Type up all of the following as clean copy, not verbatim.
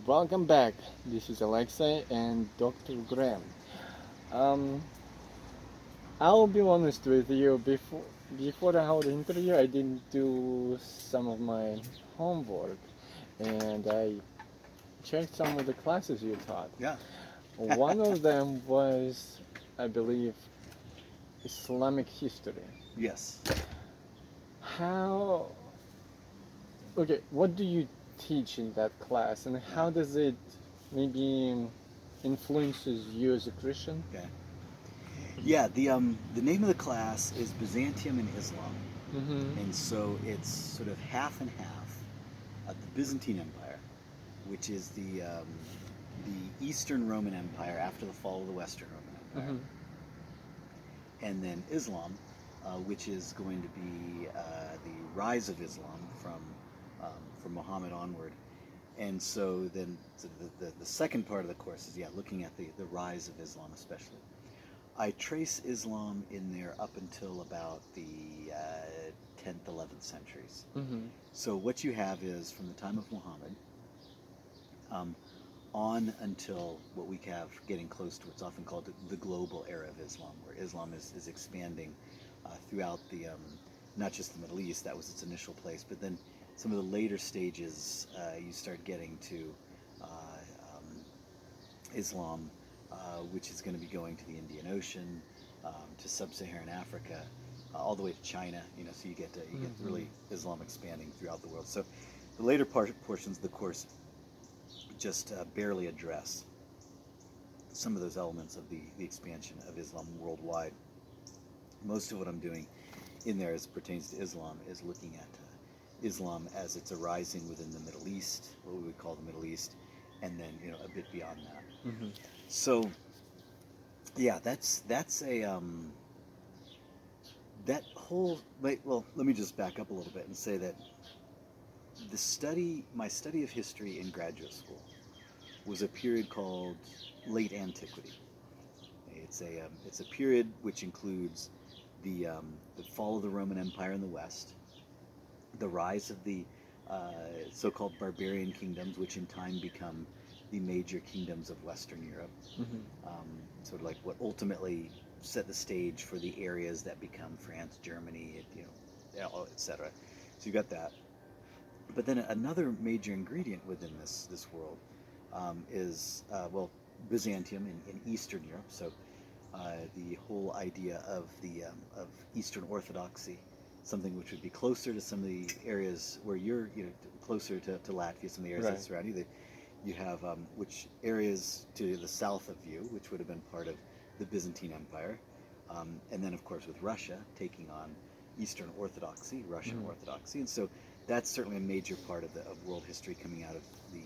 Welcome back. This is Alexei and Dr. Graham. Um, I'll be honest with you. Before the whole interview, I didn't do some of my homework, and I checked some of the classes you taught. Yeah. One of them was, I believe, Islamic history. Yes. How? Okay, what do you teach in that class, and Yeah. how does it maybe influences you as a Christian? Okay. Yeah. The name of the class is Byzantium and Islam, Mm-hmm. and so it's sort of half and half. The Byzantine Empire, which is the Eastern Roman Empire after the fall of the Western Roman Empire, Mm-hmm. and then Islam, which is going to be the rise of Islam from Muhammad onward. And so the second part of the course is looking at the rise of Islam especially. I trace Islam in there up until about the 10th, 11th centuries. Mm-hmm. So what you have is from the time of Muhammad um, on until what we have getting close to what's often called the global era of Islam, where Islam is expanding throughout not just the Middle East, that was its initial place, but then some of the later stages you start getting to uh, um, Islam, which is going to be going to the Indian Ocean, to sub-Saharan Africa, all the way to China. So you get Mm-hmm. really Islam expanding throughout the world. So the later portions of the course just barely address some of those elements of the expansion of Islam worldwide. Most of what I'm doing in there as pertains to Islam is looking at Islam as it's arising within the Middle East, what we would call the Middle East, and then a bit beyond that. Mm-hmm. So yeah, that's a that whole. Wait, well, let me just back up a little bit and say that my study of history in graduate school was a period called late antiquity. It's a period which includes the fall of the Roman Empire in the West, the rise of the so-called barbarian kingdoms, which in time become the major kingdoms of Western Europe, Mm-hmm. sort of like what ultimately set the stage for the areas that become France, Germany, etc. So you got that. But then another major ingredient within this world is Byzantium in Eastern Europe. So the whole idea of Eastern Orthodoxy, something which would be closer to some of the areas where you're closer to Latvia, some of the areas that Right. surround you. You have which areas to the south of you, which would have been part of the Byzantine Empire, and then of course with Russia taking on Eastern Orthodoxy, Russian Mm-hmm. Orthodoxy, and so that's certainly a major part of world history coming out of the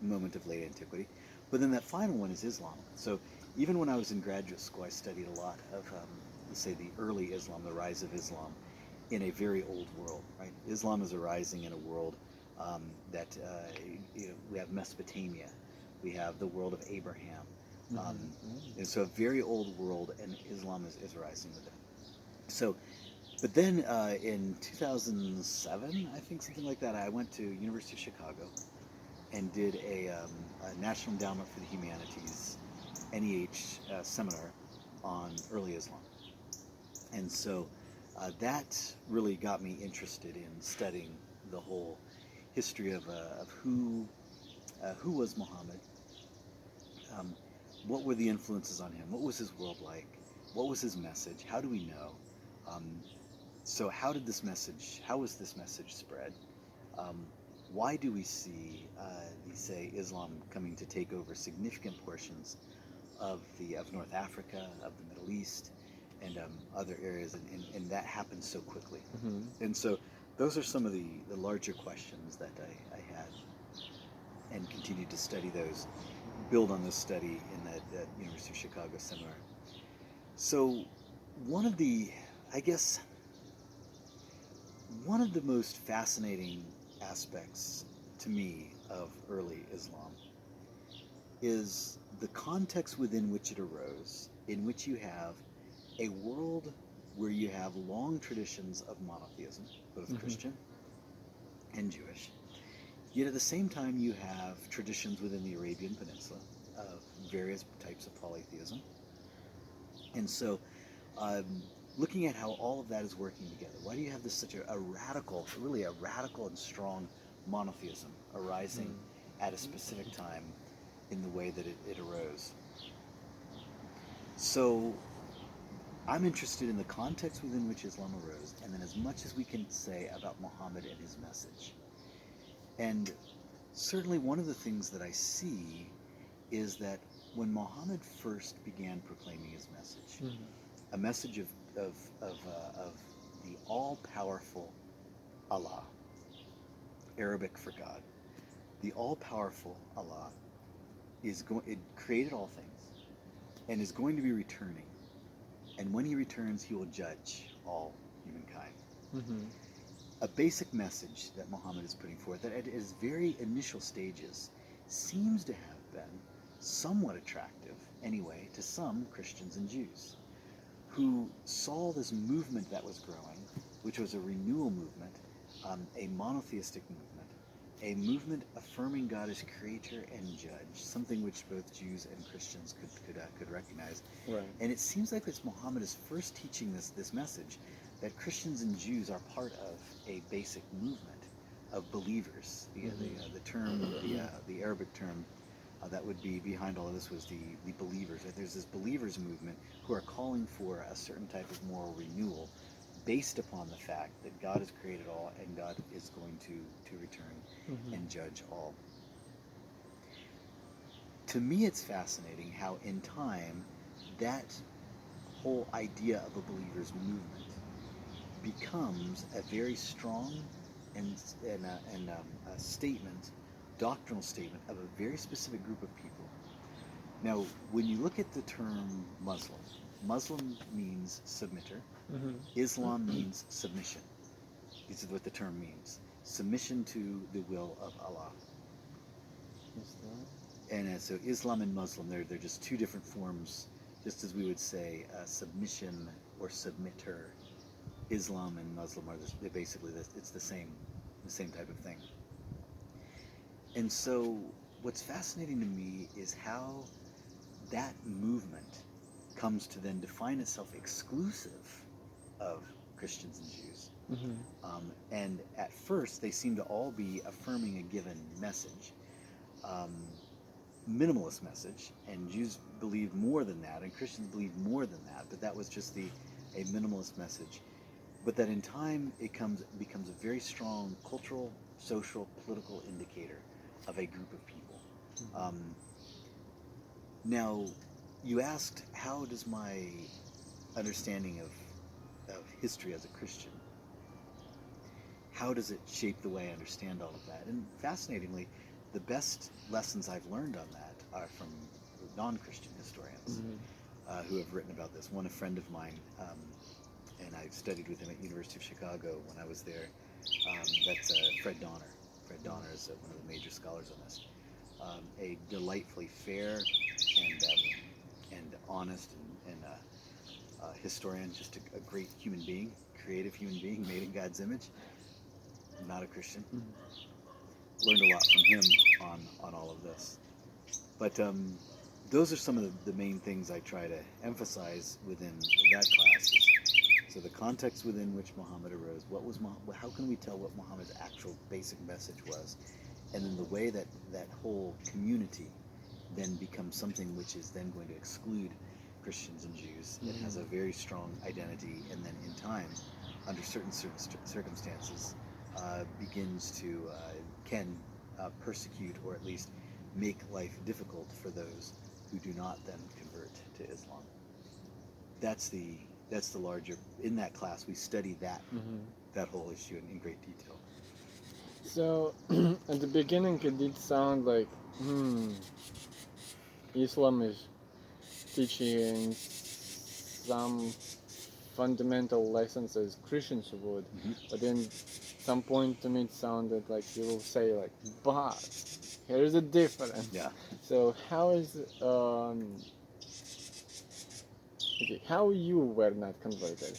moment of late antiquity. But then that final one is Islam. So even when I was in graduate school, I studied a lot of, let's say, the early Islam, the rise of Islam in a very old world. Right, Islam is arising in a world that we have Mesopotamia, we have the world of Abraham, um, Mm-hmm. and so a very old world, and Islam is rising with it. So, but then in 2007, I think something like that, I went to University of Chicago and did a National Endowment for the Humanities NEH seminar on early Islam, and so that really got me interested in studying the whole history of who was Muhammad, um, what were the influences on him, what was his world like, what was his message, how do we know, um, so how was this message spread, um, why do we see, say, Islam coming to take over significant portions of North Africa, of the Middle East, and other areas, and that happens so quickly. Mm-hmm. And so those are some of the larger questions that I had, and continued to study those, build on this study in that University of Chicago seminar. So one of the, I guess, one of the most fascinating aspects to me of early Islam is the context within which it arose, in which you have a world where you have long traditions of monotheism, both Mm-hmm. Christian and Jewish, Yet at the same time, you have traditions within the Arabian Peninsula of various types of polytheism. And so, looking at how all of that is working together, why do you have this such a radical, really a radical and strong monotheism arising at a specific time in the way that it arose? So, I'm interested in the context within which Islam arose, and then as much as we can say about Muhammad and his message. And certainly one of the things that I see is that when Muhammad first began proclaiming his message, a message of the all-powerful Allah, Arabic for God, the all-powerful Allah it created all things and is going to be returning. And when he returns, he will judge all humankind. Mm-hmm. A basic message that Muhammad is putting forth that at his very initial stages seems to have been somewhat attractive, anyway, to some Christians and Jews who saw this movement that was growing, which was a renewal movement, a monotheistic movement, a movement affirming God as creator and judge, something which both Jews and Christians could recognize. Right. And it seems like this Muhammad is first teaching this message that Christians and Jews are part of a basic movement of believers. The term, the Arabic term that would be behind all of this was the believers. There's this believers movement who are calling for a certain type of moral renewal based upon the fact that God has created all and God is going to return and judge all. To me, it's fascinating how in time that whole idea of a believer's movement becomes a very strong and a statement, doctrinal statement of a very specific group of people. Now, when you look at the term Muslim, Muslim means submitter. Islam means submission. This is what the term means. Submission to the will of Allah. And so Islam and Muslim, they're just two different forms, just as we would say submission or submitter. Islam and Muslim are it's the same type of thing. And so what's fascinating to me is how that movement comes to then define itself exclusive of Christians and Jews. And at first, they seem to all be affirming a given message, minimalist message, and Jews believe more than that, and Christians believe more than that, but that was just a minimalist message. But that in time, it becomes a very strong cultural, social, political indicator of a group of people. Now, you asked, how does my understanding of history as a Christian, how does it shape the way I understand all of that? And fascinatingly, the best lessons I've learned on that are from non-Christian historians who have written about this. One, a friend of mine, and I studied with him at University of Chicago when I was there. That's Fred Donner. Fred Donner is one of the major scholars on this. A delightfully fair and honest and historian, just a great human being, creative human being made in God's image. Not a Christian. Learned a lot from him on all of this. But those are some of the main things I try to emphasize within that class. So the context within which Muhammad arose, how can we tell what Muhammad's actual basic message was, and then the way that whole community then becomes something which is then going to exclude Christians and Jews. It has a very strong identity, and then in time, under certain circumstances, begins to can persecute or at least make life difficult for those who do not then convert to Islam. That's the larger. In that class, we study that whole issue in great detail. So, at the beginning, it did sound like, Islam is teaching some fundamental lessons as Christians would, but then some point to me it sounded like you will say like, but here's the difference. Yeah. So how is okay, how you were not converted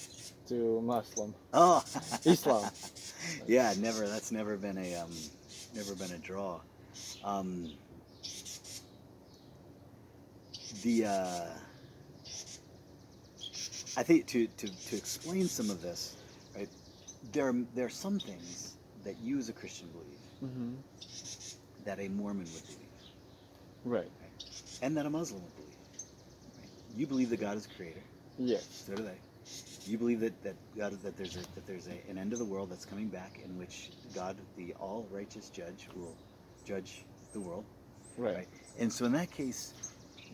to Muslim? Oh, Islam. Yeah, never. That's never been never been a draw. Um, the I think to explain some of this, right? There are some things that you as a Christian believe Mm-hmm. that a Mormon would believe, Right. right? And that a Muslim would believe. Right? You believe that God is creator. Yes. So do they. You believe that God that there's an end of the world that's coming back in which God, the all righteous judge, will judge the world, Right. right? And so in that case,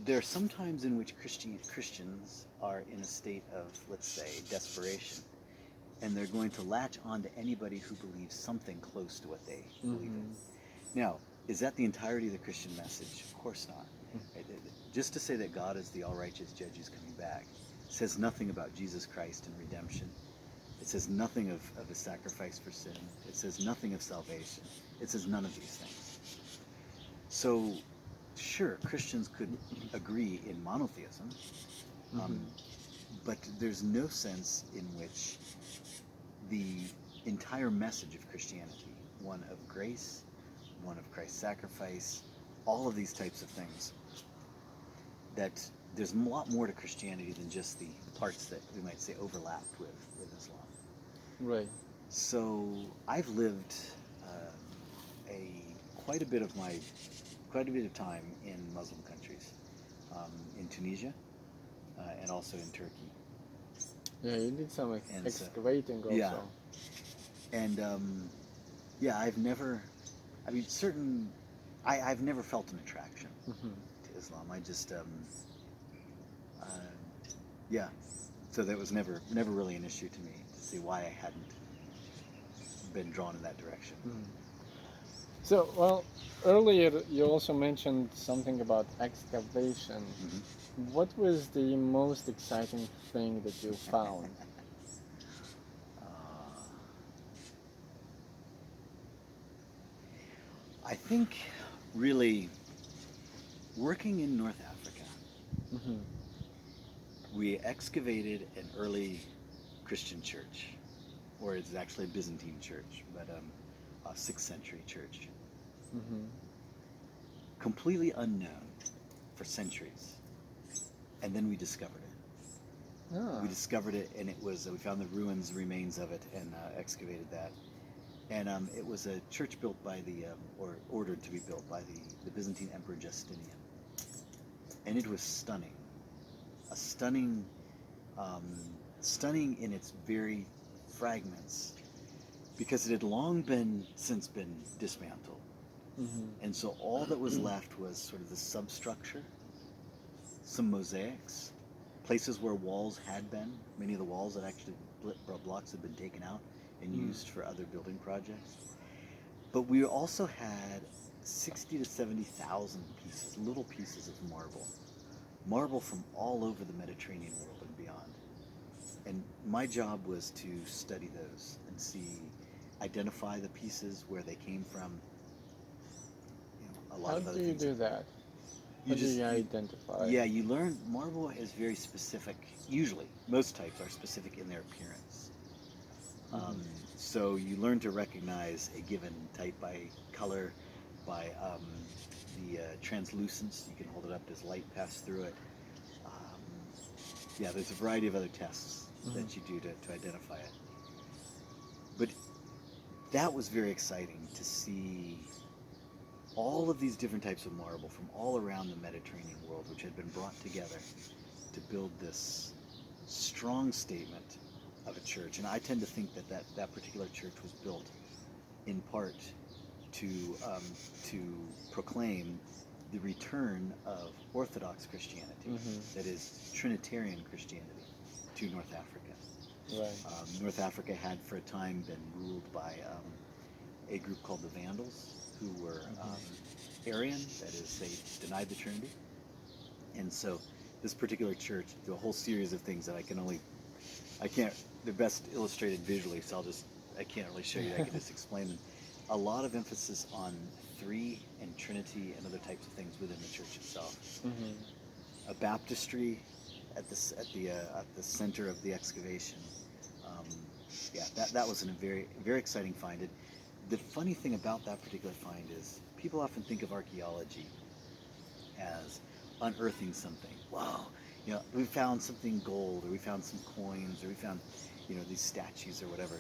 there are some times in which Christians are in a state of, let's say, desperation, and they're going to latch on to anybody who believes something close to what they believe in. Mm-hmm. Now, is that the entirety of the Christian message? Of course not. Right? Just to say that God is the all righteous judge who's coming back says nothing about Jesus Christ and redemption. It says nothing of a sacrifice for sin. It says nothing of salvation. It says none of these things. So, sure, Christians could agree in monotheism, Mm-hmm. um, but there's no sense in which the entire message of Christianity, one of grace, one of Christ's sacrifice, all of these types of things, that there's a lot more to Christianity than just the parts that we might say overlapped with Islam. Right. So I've lived a quite a bit of my quite a bit of time in Muslim countries, in Tunisia and also in Turkey. Yeah, you did some And so, excavating yeah, also. and yeah, I mean, I've never felt an attraction Mm-hmm. to Islam. I just, uh, yeah. So that was never really an issue to me to see why I hadn't been drawn in that direction. Mm. So, well, earlier you also mentioned something about excavation. Hmm. What was the most exciting thing that you found? Uh, I think really working in North Africa, Mm-hmm. we excavated an early Christian church, or it's actually a Byzantine church, but a 6th century church, Mm-hmm. completely unknown for centuries, and then we discovered it. Ah. We discovered it, and it was we found the remains of it, and excavated that. And it was a church built by or ordered to be built by the Byzantine Emperor Justinian, and it was stunning, a um, stunning in its very fragments, because it had long since been dismantled, Mm-hmm. and so all that was left was sort of the substructure, some mosaics, places where walls had been. Many of the walls that actually blocks had been taken out and used for other building projects. But we also had 60 to 70,000 pieces, little pieces of marble from all over the Mediterranean world and beyond. And my job was to study those and identify the pieces, where they came from. A lot How of other do you things. do that? You How do just you identify? Yeah, you learn marble is very specific. Usually, most types are specific in their appearance. Mm-hmm. So you learn to recognize a given type by color, by the translucence. You can hold it up as light passes through it. Um, yeah, there's a variety of other tests Mm-hmm. that you do to identify it. But that was very exciting to see all of these different types of marble from all around the Mediterranean world, which had been brought together to build this strong statement of a church. And I tend to think that particular church was built in part to to proclaim the return of Orthodox Christianity, Mm-hmm. that is Trinitarian Christianity, to North Africa. Right. North Africa had for a time been ruled by a group called the Vandals, who were Arian, that is, they denied the Trinity. And so this particular church, through a whole series of things that I can't, they're best illustrated visually, so I can't really show you, I can just explain them. A lot of emphasis on three and Trinity and other types of things within the church itself. Mm-hmm. A baptistry at the center of the excavation. Um, yeah, that was a very very exciting find. the funny thing about that particular find is people often think of archaeology as unearthing something. Wow, we found something gold, or we found some coins, or we found, these statues or whatever.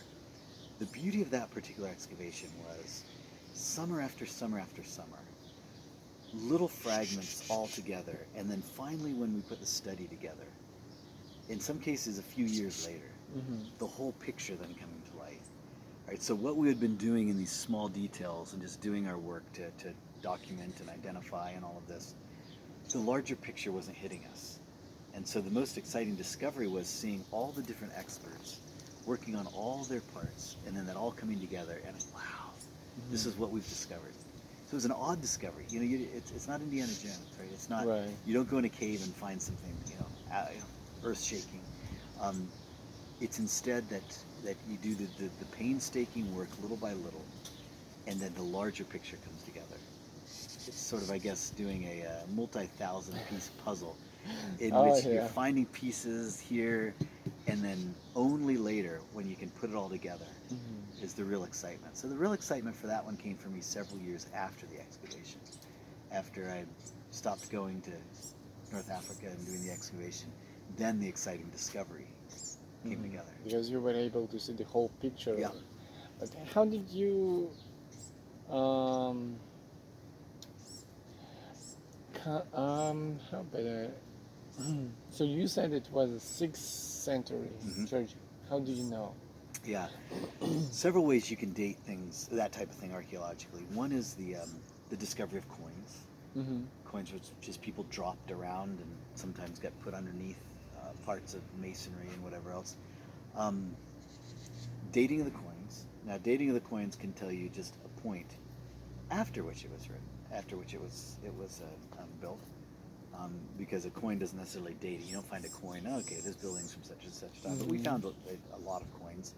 The beauty of that particular excavation was summer after summer after summer, little fragments all together, and then finally when we put the study together, in some cases a few years later, the whole picture then coming to light. Right, so what we had been doing in these small details and just doing our work to document and identify and all of this, the larger picture wasn't hitting us. And so the most exciting discovery was seeing all the different experts working on all their parts, and then that all coming together, and wow, this is what we've discovered. So it was an odd discovery. It's not Indiana Jones, right? It's not. Right. You don't go in a cave and find something, earth-shaking. It's instead that you do the painstaking work little by little, and then the larger picture comes together. It's sort of, I guess, doing a multi-thousand-piece puzzle in which you're finding pieces here, and then only later, when you can put it all together, is the real excitement. So the real excitement for that one came for me several years after the excavation. After I stopped going to North Africa and doing the excavation, then the exciting discovery came together. Because you were able to see the whole picture. Yeah. But how did you how better? So you said it was a 6th century church. How do you know? Yeah, several ways you can date things, that type of thing, archaeologically. One is the discovery of coins. Coins which just people dropped around and sometimes got put underneath parts of masonry and whatever else. Dating of the coins. Now, dating of the coins can tell you just a point after which it was written, after which it was built. Because a coin doesn't necessarily date it. You don't find a coin, okay, this building's from such and such time. But we found a lot of coins,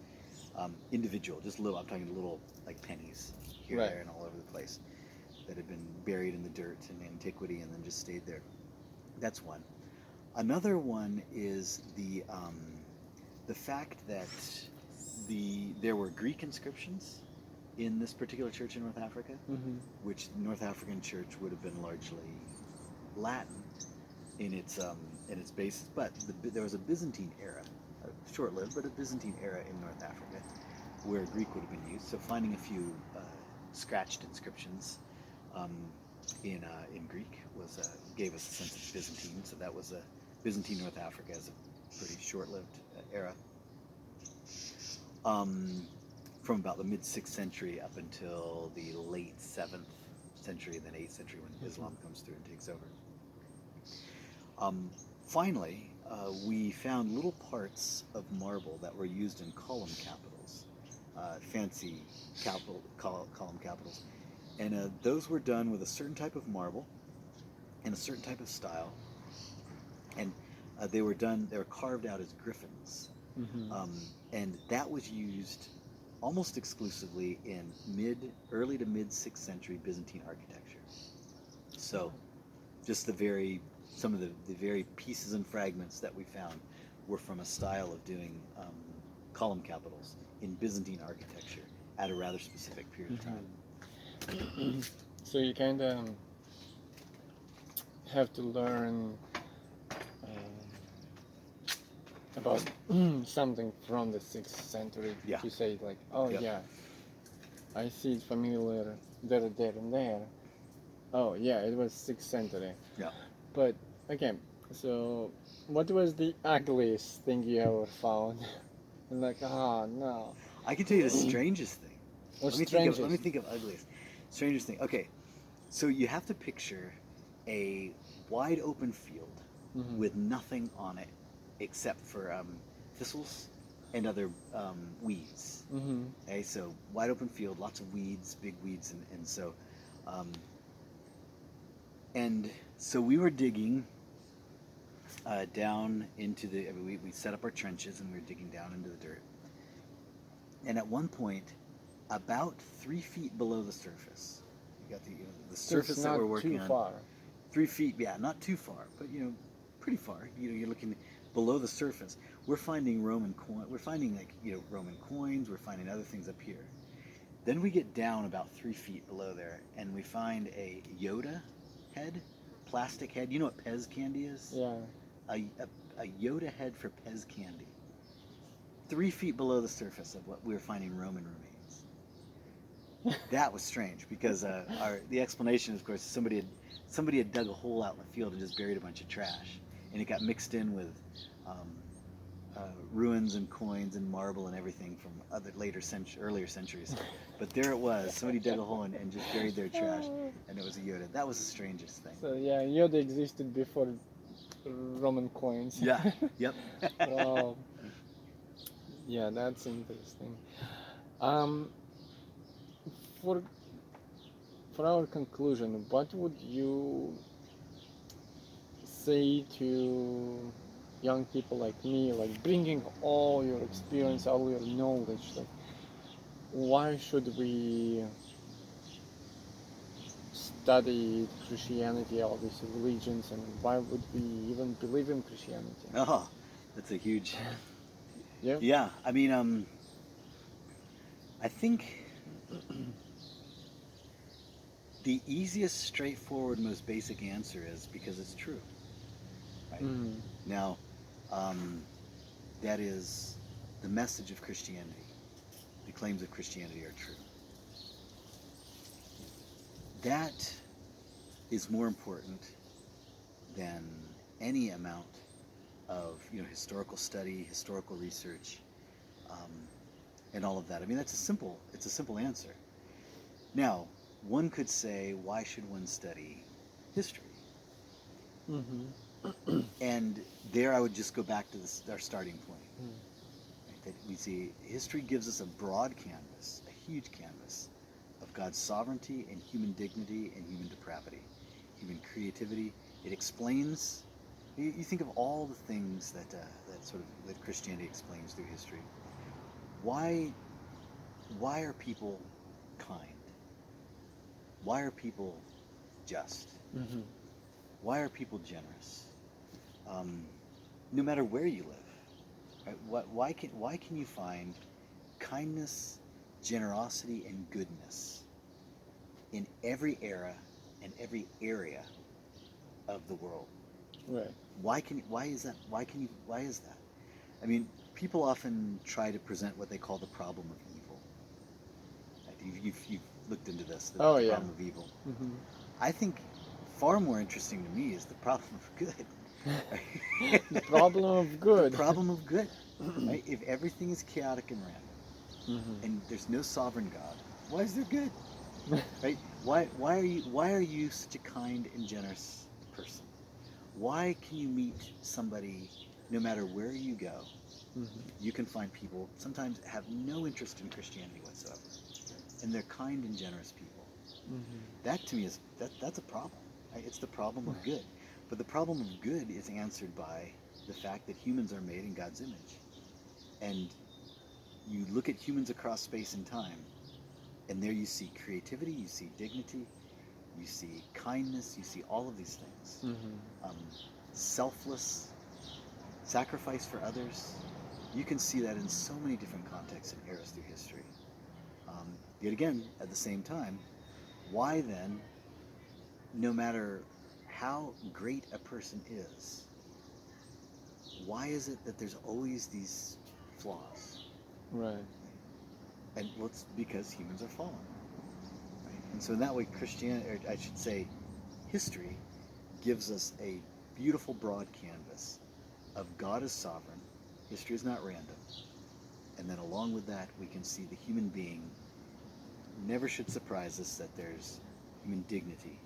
individual, just little, I'm talking little, like pennies here, there, and all over the place, that had been buried in the dirt in antiquity and then just stayed there. That's one. Another one is the fact that there were Greek inscriptions in this particular church in North Africa, which North African church would have been largely Latin in its basis, but there was a Byzantine era, short-lived, but a Byzantine era in North Africa where Greek would have been used. So finding a few scratched inscriptions in Greek gave us a sense of Byzantine. So that was Byzantine North Africa as a pretty short-lived era. From about the mid-6th century up until the late 7th century and then 8th century when Islam comes through and takes over. Finally, we found little parts of marble that were used in column capitals, fancy column capitals. And those were done with a certain type of marble and a certain type of style. And they were carved out as griffins. And that was used almost exclusively in early to mid 6th century Byzantine architecture. So just some of the very pieces and fragments that we found were from a style of doing column capitals in Byzantine architecture at a rather specific period of time. So you kind of have to learn about something from the 6th century to say like, oh yeah, I see it familiar there, and there. Oh yeah, it was 6th century. Yeah. But okay, so what was the ugliest thing you ever found? Like, oh no. I can tell you the strangest thing. Let me think of ugliest. Strangest thing. Okay, so you have to picture a wide open field with nothing on it except for thistles and other weeds. Okay, so wide open field, lots of weeds, big weeds, and so we were digging down into we set up our trenches and we were digging down into the dirt. And at one point, about 3 feet below the surface, you got the surface that we're working on. Not too far. 3 feet, yeah, not too far, but pretty far. You're looking below the surface. We're finding Roman coins. We're finding Roman coins. We're finding other things up here, Then we get down about 3 feet below there, and we find a Yoda head, plastic head. You know what Pez candy is? Yeah. A Yoda head for Pez candy. 3 feet below the surface of what we were finding Roman remains. That was strange because the explanation, of course, somebody had dug a hole out in the field and just buried a bunch of trash, and it got mixed in with um, ruins and coins and marble and everything from earlier centuries. But there it was. Somebody dug a hole and just buried their trash, and it was a Yoda. That was the strangest thing. So yeah, Yoda existed before Roman coins. Yeah. Yep. Wow. Yeah, that's interesting. Um, for for our conclusion, what would you say to young people like me, like bringing all your experience, all your knowledge, like why should we study Christianity, all these religions, and why would we even believe in Christianity? Oh, that's a huge. Yeah. Yeah. I mean, I think the easiest, straightforward, most basic answer is because it's true. Right? Mm. Now, that is the message of Christianity. The claims of Christianity are true. That is more important than any amount of historical study, historical research, um, and all of that. I mean, it's a simple answer. Now, one could say, why should one study history? Mm-hmm. And there I would just go back to our starting point. Mm. Right? That we see history gives us a broad canvas, a huge canvas of God's sovereignty and human dignity and human depravity, human creativity. It explains. You think of all the things that Christianity explains through history. Why are people kind? Why are people just? Mm-hmm. Why are people generous? No matter where you live, right? Why can you find kindness, generosity, and goodness in every era and every area of the world? Right. Why is that? Why is that? I mean, people often try to present what they call the problem of evil. Right? You've looked into this, the Yeah. problem of evil. Mm-hmm. I think far more interesting to me is the problem of good. The problem of good. The problem of good. Right? If everything is chaotic and random, Mm-hmm. and there's no sovereign God, why is there good? Right? Why are you such a kind and generous person? Why can you meet somebody no matter where you go? Mm-hmm. You can find people sometimes have no interest in Christianity whatsoever, and they're kind and generous people. Mm-hmm. That to me is that's a problem. Right? It's the problem of good. But the problem of good is answered by the fact that humans are made in God's image. And you look at humans across space and time, and there you see creativity, you see dignity, you see kindness, you see all of these things. Mm-hmm. Selfless sacrifice for others. You can see that in so many different contexts and eras through history. Yet again, at the same time, why then, no matter how great a person is, why is it that there's always these flaws? Right. And well, it's because humans are fallen. Right? And so in that way, Christianity, or I should say, history, gives us a beautiful broad canvas of God as sovereign. History is not random. And then along with that, we can see the human being never should surprise us that there's human dignity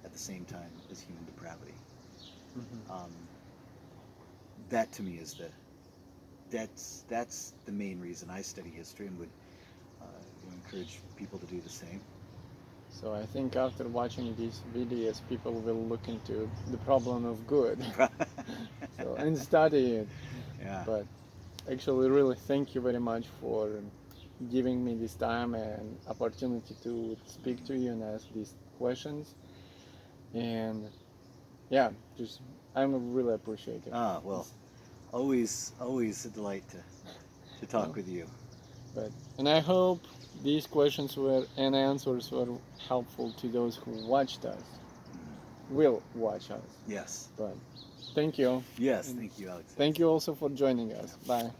at the same time as human depravity. Mm-hmm. That to me is that's the main reason I study history and would encourage people to do the same. So I think after watching these videos, people will look into the problem of good. So and study it. Yeah. But actually, really, thank you very much for giving me this time and opportunity to speak to you and ask these questions. And yeah, just I'm really appreciative. Well, always a delight to talk with you. And I hope these questions were and answers were helpful to those who watched us, will watch us. Yes. But thank you. Yes. And Thank you, Alex. thank you also for joining us. Bye.